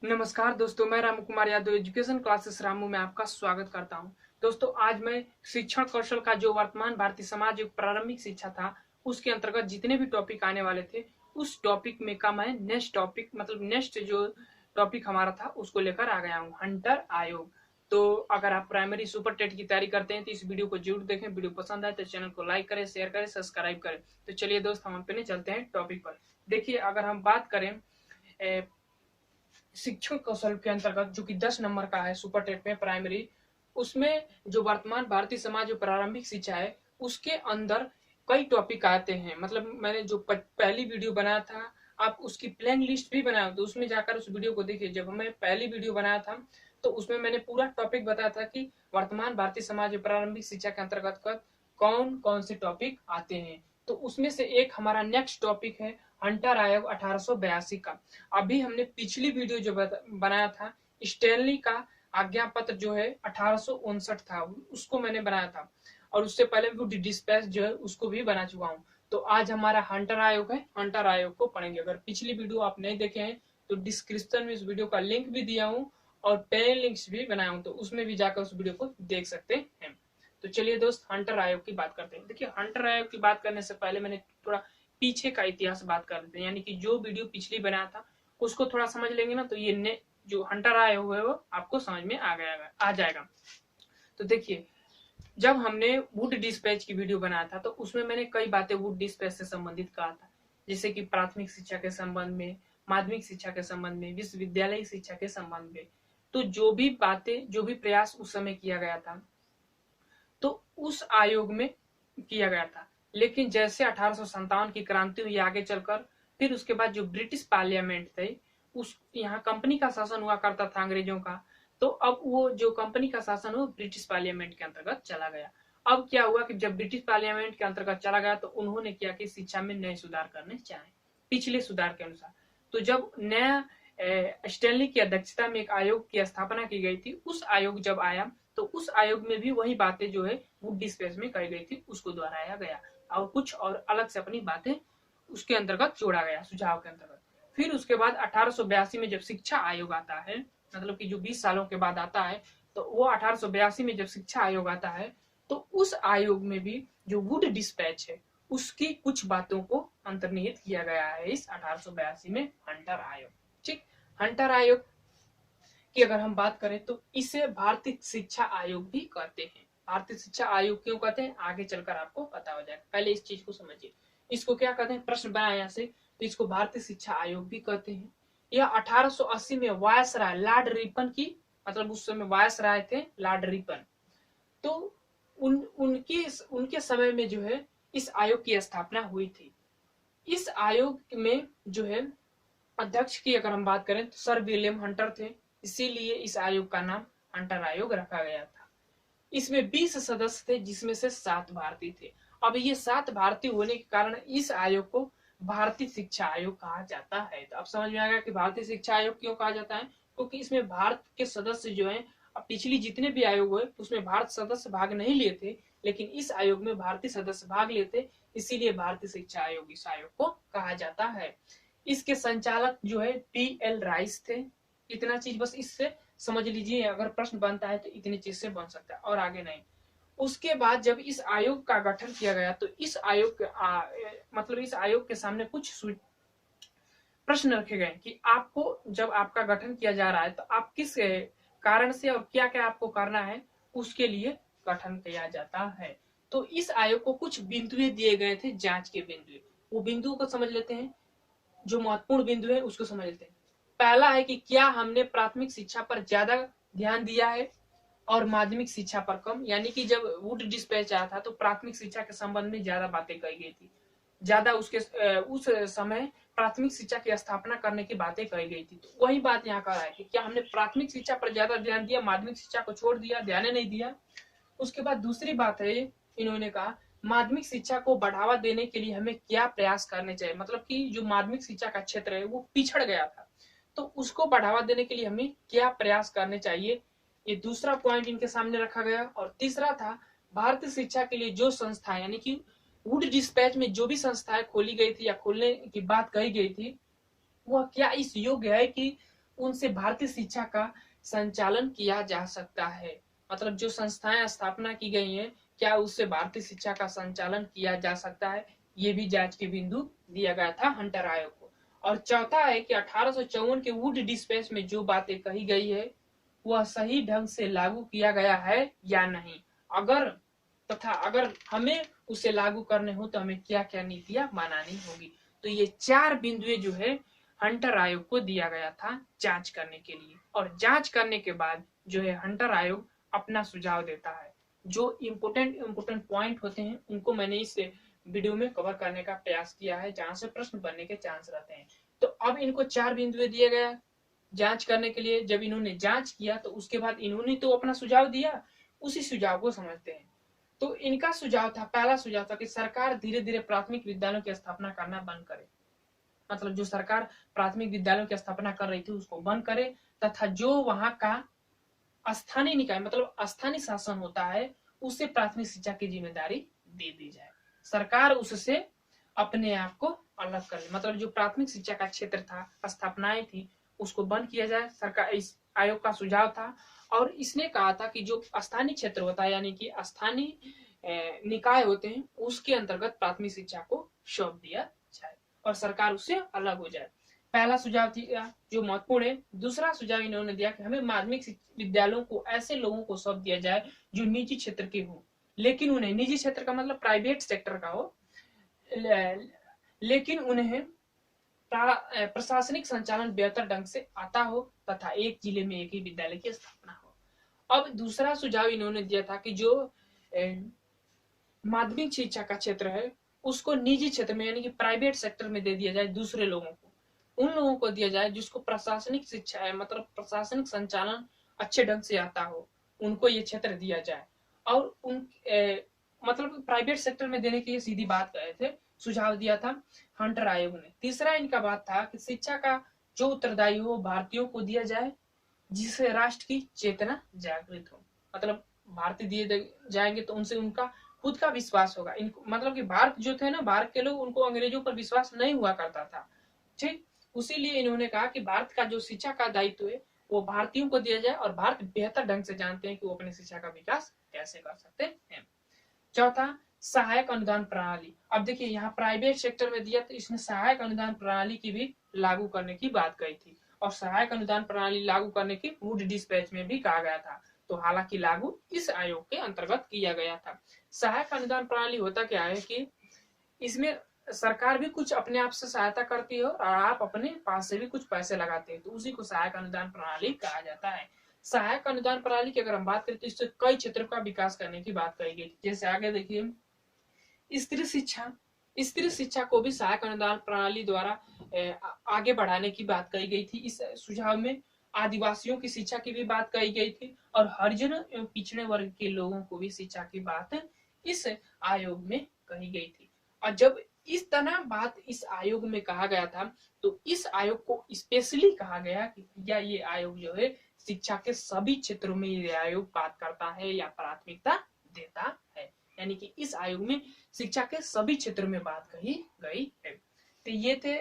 नमस्कार दोस्तों, मैं रामू कुमार यादव एजुकेशन क्लासेस रामू में आपका स्वागत करता हूं। दोस्तों, आज मैं शिक्षण कौशल का जो वर्तमान भारतीय समाज एक प्रारंभिक शिक्षा था उसके अंतर्गत जितने भी टॉपिक आने वाले थे उस टॉपिक में का मैं नेक्स्ट टॉपिक मतलब नेक्स्ट जो टॉपिक हमारा था उसको लेकर आ गया हूँ, हंटर आयोग। तो अगर आप प्राइमरी सुपर टेट की तैयारी करते हैं तो इस वीडियो को जरूर देखें। वीडियो पसंद आए तो चैनल को लाइक करें, शेयर करें, सब्सक्राइब करें। तो चलिए दोस्त, हम अपने चलते हैं टॉपिक पर। देखिए, अगर हम बात करें शिक्षण कौशल के अंतर्गत जो कि 10 नंबर का है सुपर टेट में प्राइमरी, उसमें जो वर्तमान भारतीय समाज जो प्रारंभिक शिक्षा है उसके अंदर कई टॉपिक आते हैं। मतलब मैंने जो पहली वीडियो बनाया था, आप उसकी प्लेन लिस्ट भी बनाया तो उसमें जाकर उस वीडियो को देखिए। जब मैं पहली वीडियो बनाया था तो उसमें मैंने पूरा टॉपिक बताया था कि वर्तमान भारतीय समाज प्रारंभिक शिक्षा के अंतर्गत कौन कौन से टॉपिक आते हैं। तो उसमें से एक हमारा नेक्स्ट टॉपिक है हंटर आयोग 1882 का। अभी हमने पिछली वीडियो जो बनाया था स्टैनली का आज्ञा पत्र जो है 1859 था, उसको मैंने बनाया था। और उससे पहले वुड डिस्पैच जो है उसको भी बना चुका हूँ। तो आज हमारा हंटर आयोग है, हंटर आयोग को पढ़ेंगे। अगर पिछली वीडियो आप नहीं देखे हैं तो डिस्क्रिप्शन में इस वीडियो का लिंक भी दिया हूँ और पे लिंक्स भी बनाया हूँ, तो उसमें भी जाकर उस वीडियो को देख सकते हैं। तो चलिए दोस्त, हंटर आयोग की बात करते हैं। देखिए, हंटर आयोग की बात करने से पहले मैंने थोड़ा पीछे का इतिहास बात कर लेते हैं, यानी कि जो वीडियो पिछली बनाया था उसको थोड़ा समझ लेंगे ना तो ये जो हंटर आयोग है वो आपको समझ में आ जाएगा। तो देखिए, जब हमने वुड डिस्पैच की वीडियो बनाया था तो उसमें मैंने कई बातें वुड डिस्पैच से संबंधित कहा था, जैसे कि प्राथमिक शिक्षा के संबंध में, माध्यमिक शिक्षा के संबंध में, विश्वविद्यालय शिक्षा के संबंध में। तो जो भी बातें, जो भी प्रयास उस समय किया गया था तो उस आयोग में किया गया था। लेकिन जैसे 1857 की क्रांति हुई आगे चलकर, फिर उसके बाद जो ब्रिटिश पार्लियामेंट थे, उस यहाँ कंपनी का शासन हुआ करता था अंग्रेजों का। तो अब वो जो कंपनी का शासन हो ब्रिटिश पार्लियामेंट के अंतर्गत चला गया। अब क्या हुआ कि जब ब्रिटिश पार्लियामेंट के अंतर्गत चला गया तो उन्होंने किया कि शिक्षा में नए सुधार करने चाहे, पिछले सुधार के अनुसार। तो जब नया स्टैनली की अध्यक्षता में एक आयोग की स्थापना की गई थी, उस आयोग जब आया तो उस आयोग में भी वही बातें जो है वुड डिस्पैच में कही गई थी उसको दोहराया गया और कुछ और अलग से अपनी बातें उसके अंतर्गत जोड़ा गया, सुझाव के अंतर्गत। फिर उसके बाद 1882 में जब शिक्षा आयोग आता है, मतलब कि जो 20 सालों के बाद आता है, तो वो 1882 में जब शिक्षा आयोग आता है तो उस आयोग में भी जो वुड डिस्पैच है उसकी कुछ बातों को अंतर्निहित किया गया है इस 1882 में हंटर आयोग। ठीक, हंटर आयोग की अगर हम बात करें तो इसे भारतीय शिक्षा आयोग भी कहते हैं। भारतीय शिक्षा आयोग क्यों कहते हैं आगे चलकर आपको पता हो जाएगा, पहले इस चीज को समझिए। इसको क्या कहते हैं, प्रश्न बना यहाँ से, तो इसको भारतीय शिक्षा आयोग भी कहते हैं। यह 1880 में वायसराय लॉर्ड रिपन की, मतलब उस समय वायसराय थे लॉर्ड रिपन, तो उनके समय में जो है इस आयोग की स्थापना हुई थी। इस आयोग में जो है अध्यक्ष की अगर हम बात करें तो सर विलियम हंटर थे, इसीलिए इस आयोग का नाम हंटर आयोग रखा गया था। इसमें 20 सदस्य थे जिसमें से 7 भारतीय थे। अब ये 7 भारतीय होने के कारण इस आयोग को भारतीय शिक्षा आयोग कहा जाता है। तो अब समझ में आएगा कि भारतीय शिक्षा आयोग क्यों कहा जाता है, क्योंकि इसमें भारत के सदस्य जो है, अब पिछली जितने भी आयोग हुए उसमें भारत सदस्य भाग नहीं लिए थे, लेकिन इस आयोग में भारतीय सदस्य भाग लेते, इसीलिए भारतीय शिक्षा आयोग इस आयोग को कहा जाता है। इसके संचालक जो है पी.एल. राइस थे। इतना चीज बस इससे समझ लीजिए, अगर प्रश्न बनता है तो इतनी चीज से बन सकता है और आगे नहीं। उसके बाद जब इस आयोग का गठन किया गया तो इस आयोग के मतलब इस आयोग के सामने कुछ प्रश्न रखे गए कि आपको जब आपका गठन किया जा रहा है तो आप किस कारण से और क्या क्या आपको करना है उसके लिए गठन किया जाता है। तो इस आयोग को कुछ बिंदुए दिए गए थे, जांच के बिंदु। वो बिंदुओं को समझ लेते हैं, जो महत्वपूर्ण बिंदु है उसको समझ लेते हैं। पहला है कि क्या हमने प्राथमिक शिक्षा पर ज्यादा ध्यान दिया है और माध्यमिक शिक्षा पर कम। यानी कि जब वुड डिस्पैच आया था तो प्राथमिक शिक्षा के संबंध में ज्यादा बातें कही गई थी, ज्यादा उस समय प्राथमिक शिक्षा की स्थापना करने की बातें कही गई थी। तो वही बात यहाँ कर रहा है कि क्या हमने प्राथमिक शिक्षा पर ज्यादा ध्यान दिया, माध्यमिक शिक्षा को छोड़ दिया, ध्यान नहीं दिया। उसके बाद दूसरी बात है, इन्होंने कहा माध्यमिक शिक्षा को बढ़ावा देने के लिए हमें क्या प्रयास करने चाहिए। मतलब कि जो माध्यमिक शिक्षा का क्षेत्र है वो पिछड़ गया था, तो उसको बढ़ावा देने के लिए हमें क्या प्रयास करने चाहिए, ये दूसरा पॉइंट इनके सामने रखा गया। और तीसरा था भारतीय शिक्षा के लिए जो संस्था, यानी कि वुड डिस्पैच में जो भी संस्थाएं खोली गई थी या खोलने की बात कही गई थी, वह क्या इस योग्य है कि उनसे भारतीय शिक्षा का संचालन किया जा सकता है। मतलब जो संस्थाएं स्थापना की गई हैं, क्या उससे भारतीय शिक्षा का संचालन किया जा सकता है, ये भी जांच के बिंदु दिया गया था हंटर आयोग को। और चौथा है कि 1854 के वुड डिस्पैच में जो बातें कही गई है वह सही ढंग से लागू किया गया है या नहीं, अगर हमें उसे लागू करने हो तो हमें क्या क्या नीतियां बनानी होगी। तो ये 4 बिंदुएं जो है हंटर आयोग को दिया गया था जांच करने के लिए। और जांच करने के बाद जो है हंटर आयोग अपना सुझाव देता है। जो इम्पोर्टेंट पॉइंट होते हैं उनको मैंने इस वीडियो में कवर करने का प्रयास किया है, जहां से प्रश्न बनने के चांस रहते हैं। तो अब इनको 4 बिंदुएं दिए गया जांच करने के लिए। जब इन्होंने जांच किया तो उसके बाद इन्होंने तो अपना सुझाव दिया, उसी सुझाव को समझते हैं। तो इनका सुझाव था, पहला सुझाव था कि सरकार धीरे धीरे प्राथमिक विद्यालयों की स्थापना करना बंद करे। मतलब जो सरकार प्राथमिक विद्यालयों की स्थापना कर रही थी उसको बंद करे, तथा जो वहां का स्थानीय निकाय मतलब स्थानीय शासन होता है उसे प्राथमिक शिक्षा की जिम्मेदारी दे दी जाए। सरकार उससे अपने आप को अलग कर ले। मतलब जो प्राथमिक शिक्षा का क्षेत्र था, स्थापनाएं थी, उसको बंद किया जाए, सरकार इस आयोग का सुझाव था। और इसने कहा था कि जो स्थानीय क्षेत्र होता है यानी कि स्थानीय निकाय होते हैं उसके अंतर्गत प्राथमिक शिक्षा को सौंप दिया जाए और सरकार उससे अलग हो जाए। पहला सुझाव था जो महत्वपूर्ण है। दूसरा सुझाव इन्होंने दिया कि हमें माध्यमिक विद्यालयों को ऐसे लोगों को सौंप दिया जाए जो निजी क्षेत्र के हो, लेकिन उन्हें निजी क्षेत्र का मतलब प्राइवेट सेक्टर का हो, लेकिन उन्हें प्रशासनिक संचालन बेहतर ढंग से आता हो तथा एक जिले में एक ही विद्यालय की स्थापना हो। अब दूसरा सुझाव इन्होंने दिया था कि जो माध्यमिक शिक्षा का क्षेत्र है उसको निजी क्षेत्र में यानी कि प्राइवेट सेक्टर में दे दिया जाए, दूसरे लोगों को, उन लोगों को दिया जाए जिसको प्रशासनिक शिक्षा है मतलब प्रशासनिक संचालन अच्छे ढंग से आता हो, उनको ये क्षेत्र दिया जाए। और मतलब प्राइवेट सेक्टर में देने की ये सीधी बात कहे थे, सुझाव दिया था हंटर आयोग ने। तीसरा इनका बात था कि शिक्षा का जो उत्तरदायी हो भारतीयों को दिया जाए जिससे राष्ट्र की चेतना जागृत हो। मतलब भारतीय दिए जाएंगे तो उनसे उनका खुद का विश्वास होगा। इनको मतलब कि भारत जो थे ना, भारत के लोग, उनको अंग्रेजों पर विश्वास नहीं हुआ करता था। ठीक, उसीलिए इन्होंने कहा कि भारत का जो शिक्षा का दायित्व है वो भारतीयों को दिया जाए और भारत बेहतर ढंग से जानते हैं कि वो अपनी शिक्षा का विकास कैसे कर सकते हैं। चौथा, सहायक अनुदान प्रणाली। अब देखिए यहाँ प्राइवेट सेक्टर में दिया तो इसमें सहायक अनुदान प्रणाली की भी लागू करने की बात कही थी और सहायक अनुदान प्रणाली लागू करने की वुड डिस्पैच में भी कहा गया था। तो हालांकि लागू इस आयोग के अंतर्गत किया गया था। सहायक अनुदान प्रणाली होता क्या है कि इसमें सरकार भी कुछ अपने आप से सहायता करती है और आप अपने पास से भी कुछ पैसे लगाते हैं, तो उसी को सहायक अनुदान प्रणाली कहा जाता है। सहायक अनुदान प्रणाली की अगर हम बात करें तो इससे कई क्षेत्रों का विकास करने की बात कही गई। जैसे आगे देखिए, स्त्री शिक्षा को भी सहायक अनुदान प्रणाली द्वारा आगे बढ़ाने की बात कही गई थी। इस सुझाव में आदिवासियों की शिक्षा की भी बात कही गई थी और हरिजन एवं पिछड़े वर्ग के लोगों को भी शिक्षा की बात इस आयोग में कही गई थी। और जब इस तरह बात इस आयोग में कहा गया था तो इस आयोग को स्पेशली कहा गया कि या ये आयोग जो है शिक्षा के सभी क्षेत्रों में ये आयोग बात करता है या प्राथमिकता देता है, यानी कि इस आयोग में शिक्षा के सभी क्षेत्रों में बात कही गई है। तो ये थे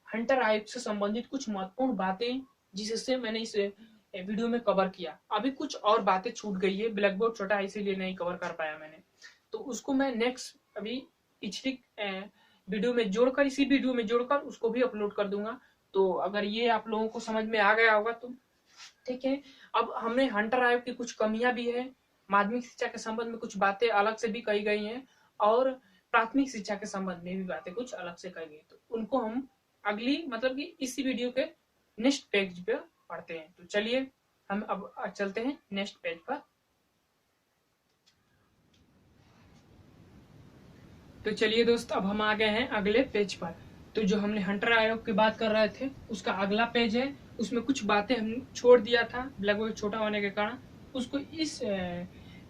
हंटर आयोग से संबंधित कुछ महत्वपूर्ण बातें जिससे मैंने इस वीडियो में कवर किया। अभी कुछ और बातें छूट गई है, ब्लैक बोर्ड छोटा है इसीलिए नहीं कवर कर पाया मैंने, तो उसको मैं नेक्स्ट अभी पिछली वीडियो में जोड़कर, इसी वीडियो में जोड़कर उसको भी अपलोड कर दूंगा। तो अगर ये आप लोगों को समझ में आ गया होगा तो ठीक है। अब हमने हंटर आयोग की कुछ कमियां भी है, माध्यमिक शिक्षा के संबंध में कुछ बातें अलग से भी कही गई हैं और प्राथमिक शिक्षा के संबंध में भी बातें कुछ अलग से कही गई, तो उनको हम अगली मतलब कि इसी वीडियो के नेक्स्ट पेज पे पढ़ते हैं। तो चलिए हम अब चलते हैं नेक्स्ट पेज पर। तो चलिए दोस्त, अब हम आ गए हैं अगले पेज पर। तो जो हमने हंटर आयोग की बात कर रहे थे उसका अगला पेज है, उसमें कुछ बातें हम छोड़ दिया था ब्लैक बोर्ड छोटा होने के कारण, उसको इस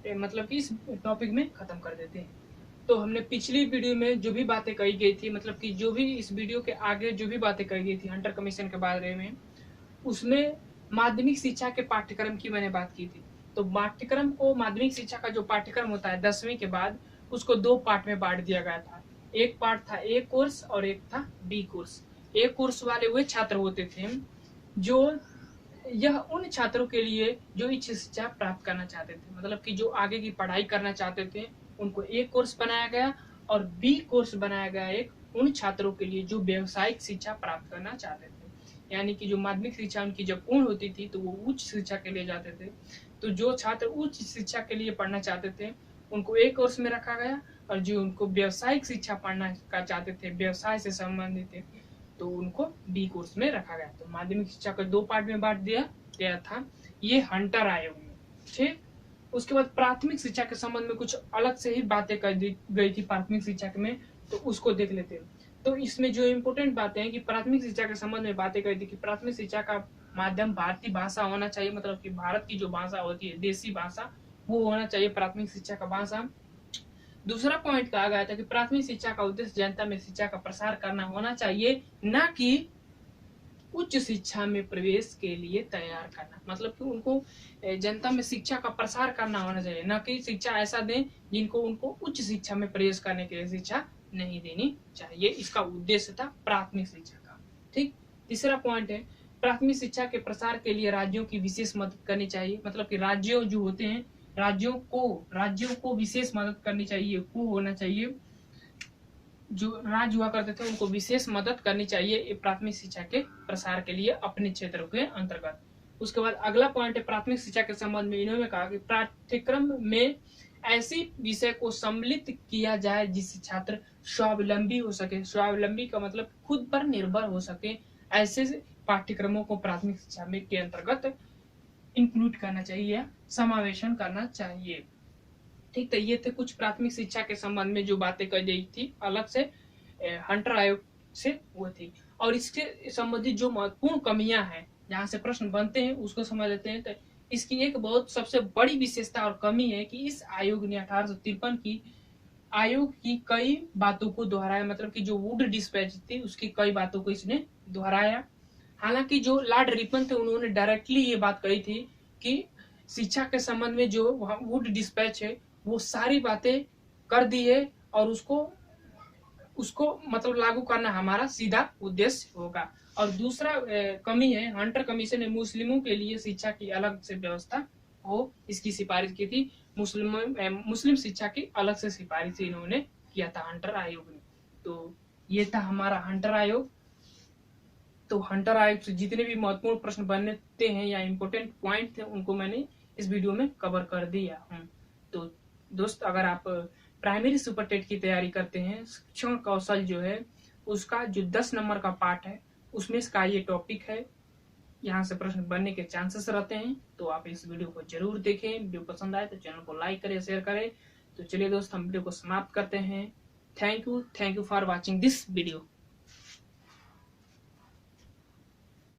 मतलब कि इस टॉपिक में खत्म कर देते हैं। तो हमने पिछली वीडियो में जो भी बातें कही गई थी, मतलब कि जो भी इस वीडियो के आगे जो भी बातें कही गई थी हंटर कमीशन के बारे में, उसमें माध्यमिक शिक्षा के पाठ्यक्रम की मैंने बात की थी। तो पाठ्यक्रम को, माध्यमिक शिक्षा का जो पाठ्यक्रम होता है 10वीं के बाद, उसको 2 पार्ट में बांट दिया गया था। एक पार्ट था ए कोर्स और एक था बी कोर्स। ए कोर्स वाले वे छात्र होते थे जो यह उन छात्रों के लिए जो उच्च शिक्षा प्राप्त करना चाहते थे, मतलब कि जो आगे की पढ़ाई करना चाहते थे, उनको एक कोर्स बनाया गया, और बी कोर्स बनाया गया एक उन छात्रों के लिए जो व्यावसायिक शिक्षा प्राप्त करना चाहते थे। यानी कि जो माध्यमिक शिक्षा उनकी जब पूर्ण होती थी तो वो उच्च शिक्षा के लिए जाते थे। तो जो छात्र उच्च शिक्षा के लिए पढ़ना चाहते थे उनको एक कोर्स में रखा गया, और जो उनको व्यावसायिक शिक्षा पढ़ना का चाहते थे, व्यवसाय से संबंधित थे, तो उनको बी कोर्स में रखा गया। तो माध्यमिक शिक्षा को 2 पार्ट में बांट दिया गया था, ये हंटर आयोग में। ठीक, उसके बाद प्राथमिक शिक्षा के संबंध में कुछ अलग से ही बातें कर दी गई थी प्राथमिक शिक्षा में, तो उसको देख लेते हैं। तो इसमें जो इम्पोर्टेंट बातें हैं कि प्राथमिक शिक्षा के संबंध में बातें कही थी कि प्राथमिक शिक्षा का माध्यम भारतीय भाषा होना चाहिए, मतलब कि भारत की जो भाषा होती है देसी भाषा, वो होना चाहिए प्राथमिक शिक्षा का भाषा। दूसरा पॉइंट कहा गया था कि प्राथमिक शिक्षा का उद्देश्य जनता में शिक्षा का प्रसार करना होना चाहिए, न कि उच्च शिक्षा में प्रवेश के लिए तैयार करना। मतलब कि उनको जनता में शिक्षा का प्रसार करना होना चाहिए, न कि शिक्षा ऐसा दें जिनको उनको उच्च शिक्षा में प्रवेश करने के लिए शिक्षा नहीं देनी चाहिए। इसका उद्देश्य था प्राथमिक शिक्षा का। ठीक, तीसरा पॉइंट है प्राथमिक शिक्षा के प्रसार के लिए राज्यों की विशेष मदद करनी चाहिए। मतलब कि राज्यों जो होते हैं, राज्यों को विशेष मदद करनी चाहिए, को होना चाहिए, जो राज्य हुआ करते थे उनको विशेष मदद करनी चाहिए प्राथमिक शिक्षा के प्रसार के लिए अपने क्षेत्र के अंतर्गत। उसके बाद अगला पॉइंट है प्राथमिक शिक्षा के संबंध में इन्होंने कहा कि पाठ्यक्रम में ऐसी विषय को सम्मिलित किया जाए जिससे छात्र स्वावलंबी हो सके। स्वावलंबी का मतलब खुद पर निर्भर हो सके, ऐसे पाठ्यक्रमों को प्राथमिक शिक्षा में के अंतर्गत इंक्लूड करना चाहिए, समावेशन करना चाहिए। ठीक, तो ये थे कुछ प्राथमिक शिक्षा के संबंध में जो बातें कही गई थी अलग से हंटर आयोग से वो थी। और इसके संबंधित जो महत्वपूर्ण कमियां हैं जहां से प्रश्न बनते हैं उसको समझ लेते हैं। तो इसकी एक बहुत सबसे बड़ी विशेषता और कमी है कि इस आयोग ने 1853 की आयोग की कई बातों को दोहराया। मतलब कि जो वुड डिस्पैच थी उसकी कई बातों को इसने दोहराया। हालांकि जो लॉर्ड रिपन थे उन्होंने डायरेक्टली ये बात कही थी कि शिक्षा के संबंध में जो वुड डिस्पैच है वो सारी बातें कर दी है, और उसको मतलब लागू करना हमारा सीधा उद्देश्य होगा। और दूसरा कमी है, हंटर कमीशन ने मुस्लिमों के लिए शिक्षा की अलग से व्यवस्था हो इसकी सिफारिश की थी। मुस्लिम शिक्षा की अलग से सिफारिश इन्होंने किया था हंटर आयोग ने। तो ये था हमारा हंटर आयोग। तो हंटर आयोग से जितने भी महत्वपूर्ण प्रश्न बनते हैं या इम्पोर्टेंट पॉइंट थे उनको मैंने इस वीडियो में कवर कर दिया हूँ। तो दोस्त, अगर आप प्राइमरी सुपर टेट की तैयारी करते हैं, शिक्षण कौशल जो है उसका जो 10 नंबर का पार्ट है उसमें इसका ये टॉपिक है, यहाँ से प्रश्न बनने के चांसेस रहते हैं। तो आप इस वीडियो को जरूर देखें। वीडियो पसंद आए तो चैनल को लाइक करें, शेयर करें। तो चलिए दोस्त, हम वीडियो को समाप्त करते हैं। Thank you for watching this video.